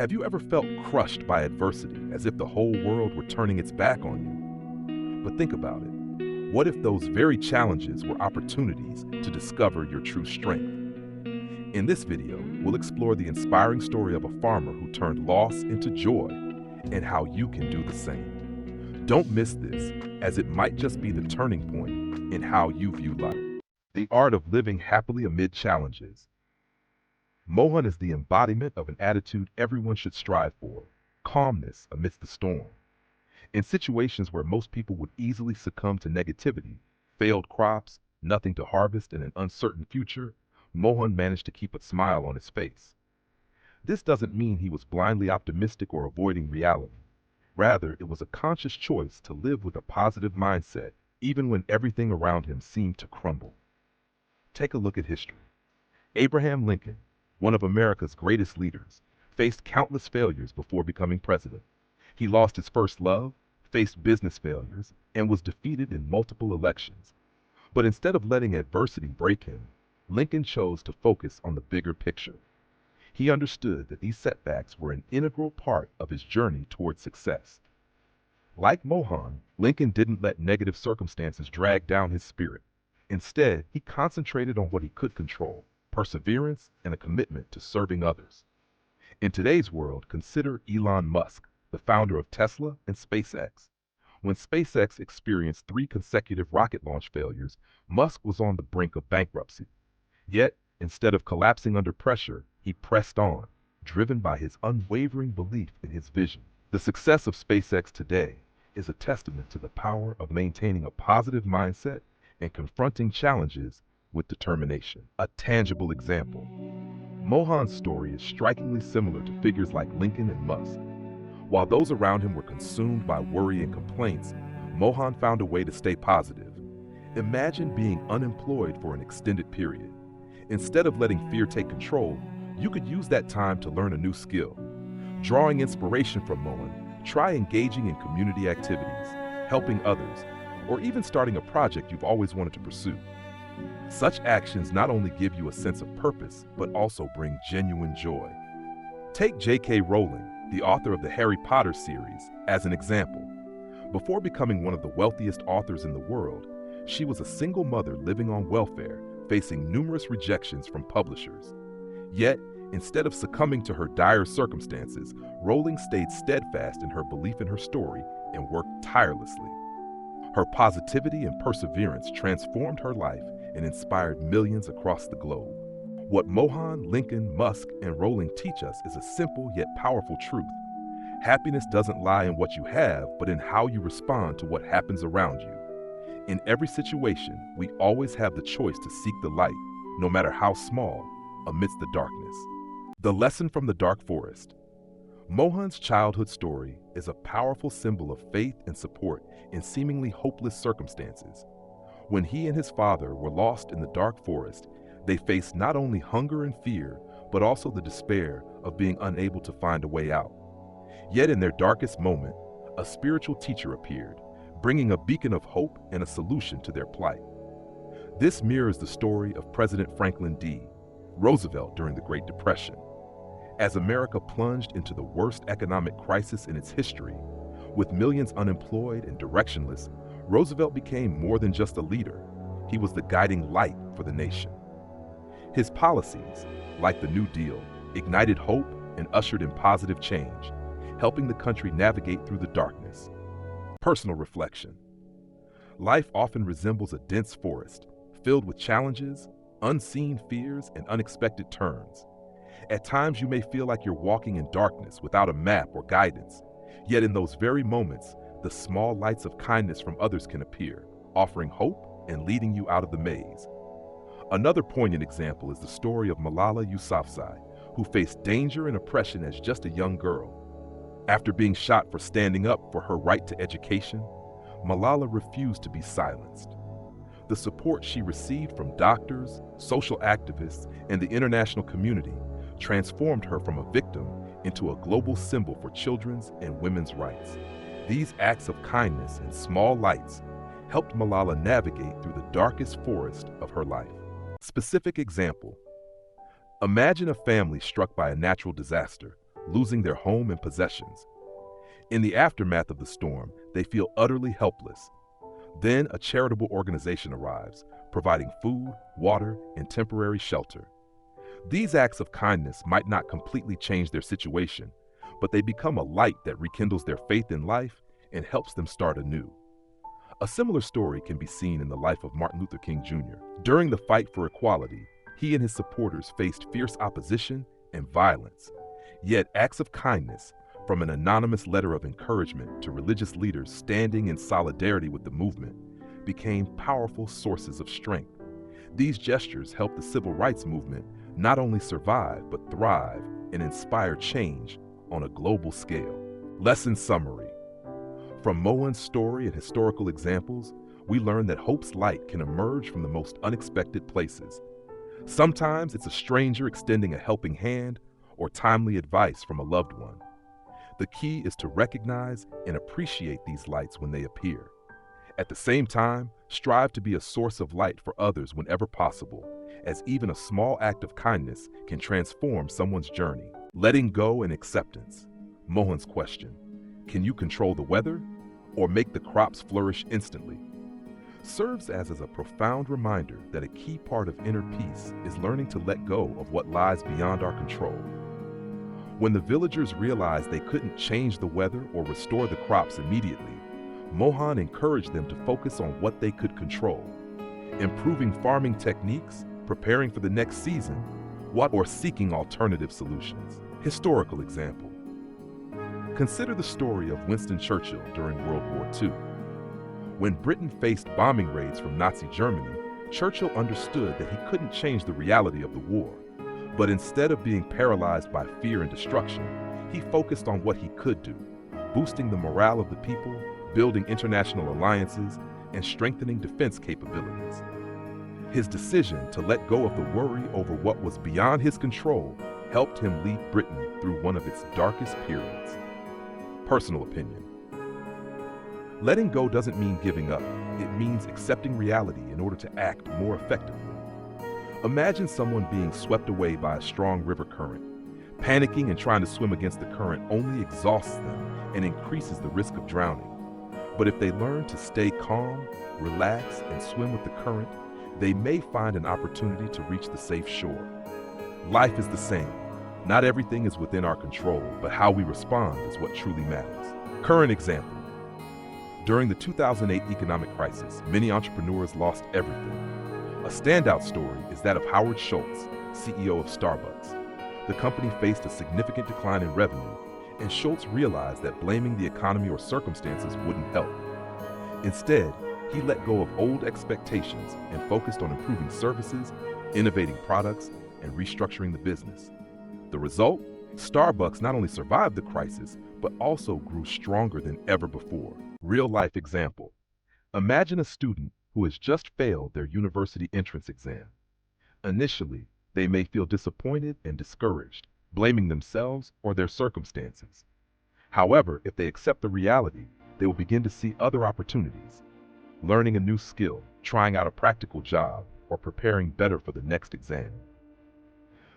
Have you ever felt crushed by adversity, as if the whole world were turning its back on you? But think about it. What if those very challenges were opportunities to discover your true strength? In this video, we'll explore the inspiring story of a farmer who turned loss into joy and how you can do the same. Don't miss this, as it might just be the turning point in how you view life. The art of living happily amid challenges. Mohan is the embodiment of an attitude everyone should strive for: calmness amidst the storm. In situations where most people would easily succumb to negativity, failed crops, nothing to harvest, and an uncertain future, Mohan managed to keep a smile on his face. This doesn't mean he was blindly optimistic or avoiding reality. Rather, it was a conscious choice to live with a positive mindset, even when everything around him seemed to crumble. Take a look at history. Abraham Lincoln, one of America's greatest leaders, faced countless failures before becoming president. He lost his first love, faced business failures, and was defeated in multiple elections. But instead of letting adversity break him, Lincoln chose to focus on the bigger picture. He understood that these setbacks were an integral part of his journey towards success. Like Mohan, Lincoln didn't let negative circumstances drag down his spirit. Instead, he concentrated on what he could control: perseverance and a commitment to serving others. In today's world, consider Elon Musk, the founder of Tesla and SpaceX. When SpaceX experienced 3 consecutive rocket launch failures, Musk was on the brink of bankruptcy. Yet, instead of collapsing under pressure, he pressed on, driven by his unwavering belief in his vision. The success of SpaceX today is a testament to the power of maintaining a positive mindset and confronting challenges with determination. A tangible example. Mohan's story is strikingly similar to figures like Lincoln and Musk. While those around him were consumed by worry and complaints, Mohan found a way to stay positive. Imagine being unemployed for an extended period. Instead of letting fear take control, you could use that time to learn a new skill. Drawing inspiration from Mohan, try engaging in community activities, helping others, or even starting a project you've always wanted to pursue. Such actions not only give you a sense of purpose, but also bring genuine joy. Take J.K. Rowling, the author of the Harry Potter series, as an example. Before becoming one of the wealthiest authors in the world, she was a single mother living on welfare, facing numerous rejections from publishers. Yet, instead of succumbing to her dire circumstances, Rowling stayed steadfast in her belief in her story and worked tirelessly. Her positivity and perseverance transformed her life and inspired millions across the globe. What Mohan, Lincoln, Musk, and Rowling teach us is a simple yet powerful truth. Happiness doesn't lie in what you have, but in how you respond to what happens around you. In every situation, we always have the choice to seek the light, no matter how small, amidst the darkness. The lesson from the dark forest. Mohan's childhood story is a powerful symbol of faith and support in seemingly hopeless circumstances. When he and his father were lost in the dark forest, they faced not only hunger and fear, but also the despair of being unable to find a way out. Yet in their darkest moment, a spiritual teacher appeared, bringing a beacon of hope and a solution to their plight. This mirrors the story of President Franklin D. Roosevelt during the Great Depression. As America plunged into the worst economic crisis in its history, with millions unemployed and directionless, Roosevelt became more than just a leader. He was the guiding light for the nation. His policies, like the New Deal, ignited hope and ushered in positive change, helping the country navigate through the darkness. Personal reflection. Life often resembles a dense forest, filled with challenges, unseen fears, and unexpected turns. At times you may feel like you're walking in darkness without a map or guidance, yet in those very moments, the small lights of kindness from others can appear, offering hope and leading you out of the maze. Another poignant example is the story of Malala Yousafzai, who faced danger and oppression as just a young girl. After being shot for standing up for her right to education, Malala refused to be silenced. The support she received from doctors, social activists, and the international community transformed her from a victim into a global symbol for children's and women's rights. These acts of kindness and small lights helped Malala navigate through the darkest forest of her life. Specific example: imagine a family struck by a natural disaster, losing their home and possessions. In the aftermath of the storm, they feel utterly helpless. Then a charitable organization arrives, providing food, water, and temporary shelter. These acts of kindness might not completely change their situation, but they become a light that rekindles their faith in life and helps them start anew. A similar story can be seen in the life of Martin Luther King Jr. During the fight for equality, he and his supporters faced fierce opposition and violence. Yet acts of kindness, from an anonymous letter of encouragement to religious leaders standing in solidarity with the movement, became powerful sources of strength. These gestures helped the civil rights movement not only survive but thrive and inspire change on a global scale. Lesson summary. From Mohan's story and historical examples, we learn that hope's light can emerge from the most unexpected places. Sometimes it's a stranger extending a helping hand or timely advice from a loved one. The key is to recognize and appreciate these lights when they appear. At the same time, strive to be a source of light for others whenever possible, as even a small act of kindness can transform someone's journey. Letting go and acceptance. Mohan's question: can you control the weather or make the crops flourish instantly? Serves as a profound reminder that a key part of inner peace is learning to let go of what lies beyond our control. When the villagers realized they couldn't change the weather or restore the crops immediately, Mohan encouraged them to focus on what they could control: improving farming techniques, preparing for the next season, or seeking alternative solutions. Historical example. Consider the story of Winston Churchill during World War II. When Britain faced bombing raids from Nazi Germany, Churchill understood that he couldn't change the reality of the war. But instead of being paralyzed by fear and destruction, he focused on what he could do: boosting the morale of the people, building international alliances, and strengthening defense capabilities. His decision to let go of the worry over what was beyond his control helped him lead Britain through one of its darkest periods. Personal opinion. Letting go doesn't mean giving up. It means accepting reality in order to act more effectively. Imagine someone being swept away by a strong river current. Panicking and trying to swim against the current only exhausts them and increases the risk of drowning. But if they learn to stay calm, relax, and swim with the current, they may find an opportunity to reach the safe shore. Life is the same. Not everything is within our control, but how we respond is what truly matters. Current example. During the 2008 economic crisis, many entrepreneurs lost everything. A standout story is that of Howard Schultz, CEO of Starbucks. The company faced a significant decline in revenue, and Schultz realized that blaming the economy or circumstances wouldn't help. Instead, he let go of old expectations and focused on improving services, innovating products, and restructuring the business. The result? Starbucks not only survived the crisis, but also grew stronger than ever before. Real-life example. Imagine a student who has just failed their university entrance exam. Initially, they may feel disappointed and discouraged, blaming themselves or their circumstances. However, if they accept the reality, they will begin to see other opportunities: learning a new skill, trying out a practical job, or preparing better for the next exam.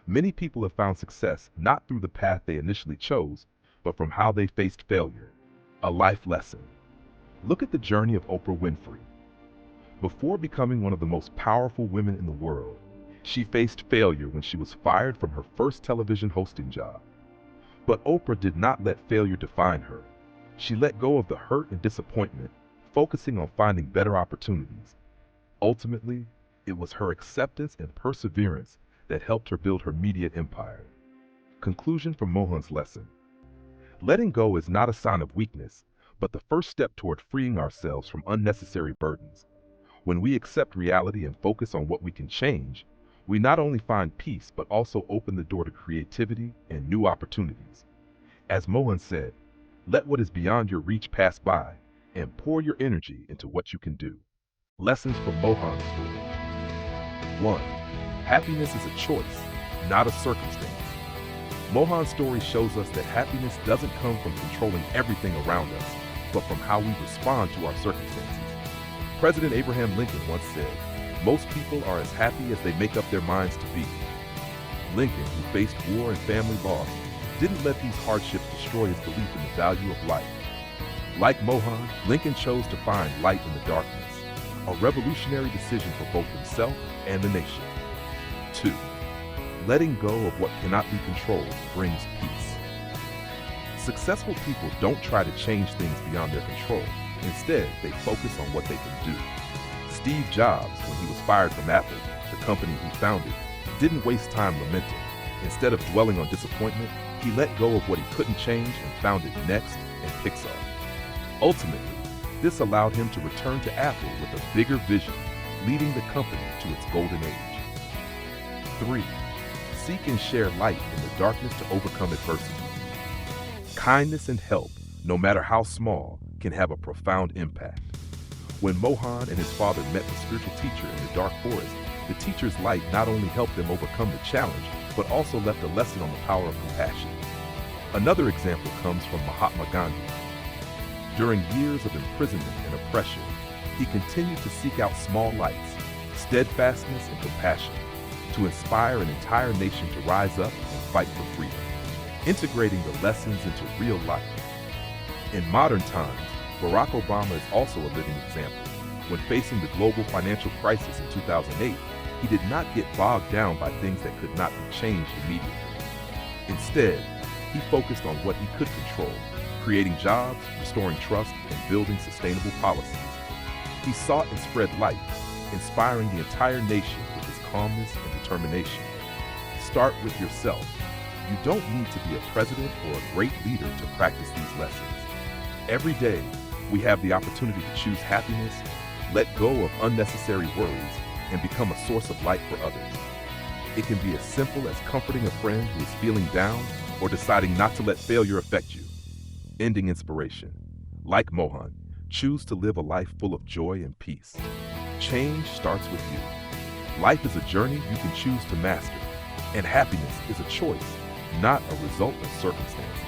Many people have found success not through the path they initially chose, but from how they faced failure. A life lesson. Look at the journey of Oprah Winfrey. Before becoming one of the most powerful women in the world, she faced failure when she was fired from her first television hosting job. But Oprah did not let failure define her. She let go of the hurt and disappointment, focusing on finding better opportunities. Ultimately, it was her acceptance and perseverance that helped her build her media empire. Conclusion from Mohan's lesson. Letting go is not a sign of weakness, but the first step toward freeing ourselves from unnecessary burdens. When we accept reality and focus on what we can change, we not only find peace, but also open the door to creativity and new opportunities. As Mohan said, let what is beyond your reach pass by, and pour your energy into what you can do. Lessons from Mohan's story. 1. Happiness is a choice, not a circumstance. Mohan's story shows us that happiness doesn't come from controlling everything around us, but from how we respond to our circumstances. President Abraham Lincoln once said, "Most people are as happy as they make up their minds to be." Lincoln, who faced war and family loss, didn't let these hardships destroy his belief in the value of life. Like Mohan, Lincoln chose to find light in the darkness, a revolutionary decision for both himself and the nation. 2. Letting go of what cannot be controlled brings peace. Successful people don't try to change things beyond their control. Instead, they focus on what they can do. Steve Jobs, when he was fired from Apple, the company he founded, didn't waste time lamenting. Instead of dwelling on disappointment, he let go of what he couldn't change and founded Next and Pixar. Ultimately, this allowed him to return to Apple with a bigger vision, leading the company to its golden age. 3. Seek and share light in the darkness to overcome adversity. Kindness and help, no matter how small, can have a profound impact. When Mohan and his father met the spiritual teacher in the dark forest, the teacher's light not only helped them overcome the challenge, but also left a lesson on the power of compassion. Another example comes from Mahatma Gandhi. During years of imprisonment and oppression, he continued to seek out small lights, steadfastness and compassion, to inspire an entire nation to rise up and fight for freedom, integrating the lessons into real life. In modern times, Barack Obama is also a living example. When facing the global financial crisis in 2008, he did not get bogged down by things that could not be changed immediately. Instead, he focused on what he could control, creating jobs, restoring trust, and building sustainable policies. He sought and spread light, inspiring the entire nation with his calmness and determination. Start with yourself. You don't need to be a president or a great leader to practice these lessons. Every day, we have the opportunity to choose happiness, let go of unnecessary worries, and become a source of light for others. It can be as simple as comforting a friend who is feeling down or deciding not to let failure affect you. Ending inspiration. Like Mohan, choose to live a life full of joy and peace. Change starts with you. Life is a journey you can choose to master, and happiness is a choice, not a result of circumstances.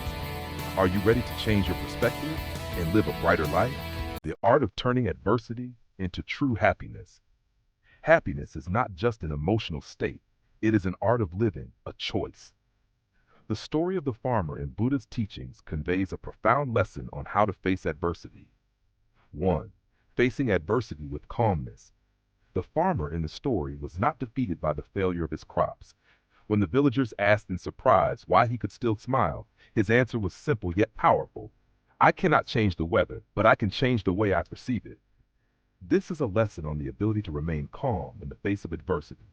Are you ready to change your perspective and live a brighter life? The art of turning adversity into true happiness. Happiness is not just an emotional state, it is an art of living, a choice. The story of the farmer in Buddha's teachings conveys a profound lesson on how to face adversity. 1. Facing adversity with calmness. The farmer in the story was not defeated by the failure of his crops. When the villagers asked in surprise why he could still smile, his answer was simple yet powerful. I cannot change the weather, but I can change the way I perceive it. This is a lesson on the ability to remain calm in the face of adversity.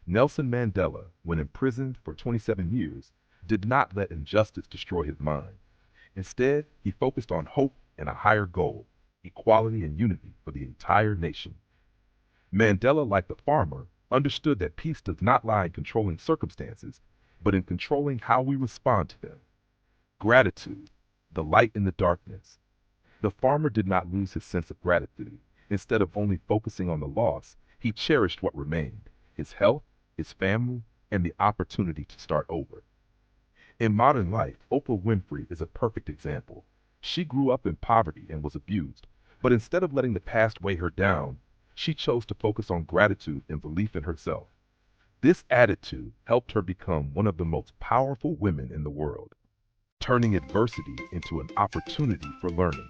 Nelson Mandela, when imprisoned for 27 years, did not let injustice destroy his mind. Instead, he focused on hope and a higher goal, equality and unity for the entire nation. Mandela, like the farmer, understood that peace does not lie in controlling circumstances, but in controlling how we respond to them. Gratitude, the light in the darkness. The farmer did not lose his sense of gratitude. Instead of only focusing on the loss, he cherished what remained, his health, his family, and the opportunity to start over. In modern life, Oprah Winfrey is a perfect example. She grew up in poverty and was abused, but instead of letting the past weigh her down, she chose to focus on gratitude and belief in herself. This attitude helped her become one of the most powerful women in the world, turning adversity into an opportunity for learning.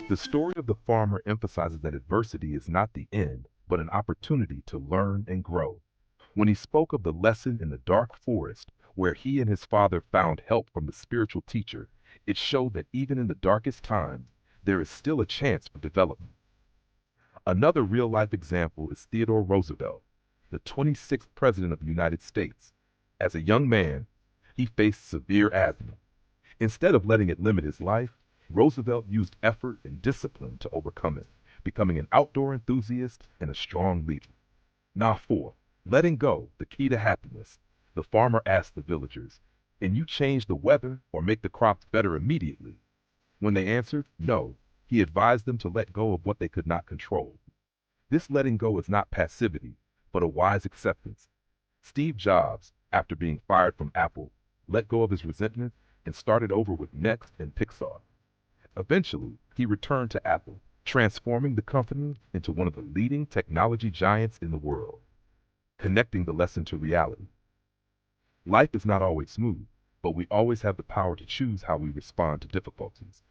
The story of the farmer emphasizes that adversity is not the end, but an opportunity to learn and grow. When he spoke of the lesson in the dark forest, where he and his father found help from the spiritual teacher, it showed that even in the darkest times, there is still a chance for development. Another real-life example is Theodore Roosevelt, the 26th President of the United States. As a young man, he faced severe asthma. Instead of letting it limit his life, Roosevelt used effort and discipline to overcome it, becoming an outdoor enthusiast and a strong leader. Now 4. Letting go, the key to happiness. The farmer asked the villagers, "Can you change the weather or make the crops better immediately?" When they answered no, he advised them to let go of what they could not control. This letting go is not passivity, but a wise acceptance. Steve Jobs, after being fired from Apple, let go of his resentment and started over with Next and Pixar. Eventually, he returned to Apple, transforming the company into one of the leading technology giants in the world. Connecting the lesson to reality. Life is not always smooth, but we always have the power to choose how we respond to difficulties.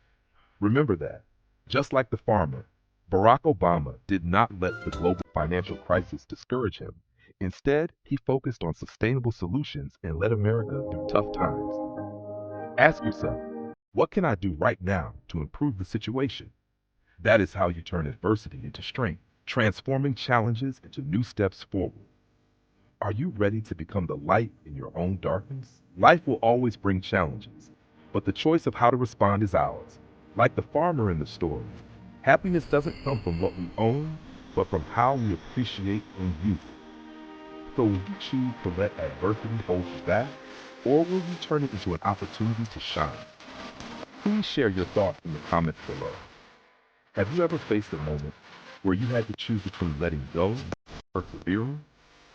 Remember that. Just like the farmer, Barack Obama did not let the global financial crisis discourage him. Instead, he focused on sustainable solutions and led America through tough times. Ask yourself, what can I do right now to improve the situation? That is how you turn adversity into strength, transforming challenges into new steps forward. Are you ready to become the light in your own darkness? Life will always bring challenges, but the choice of how to respond is ours. Like the farmer in the story, happiness doesn't come from what we own, but from how we appreciate and use it. So will you choose to let adversity hold you back, or will you turn it into an opportunity to shine? Please share your thoughts in the comments below. Have you ever faced a moment where you had to choose between letting go and persevering?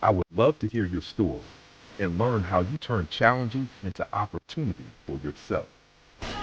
I would love to hear your story and learn how you turn challenges into opportunities for yourself.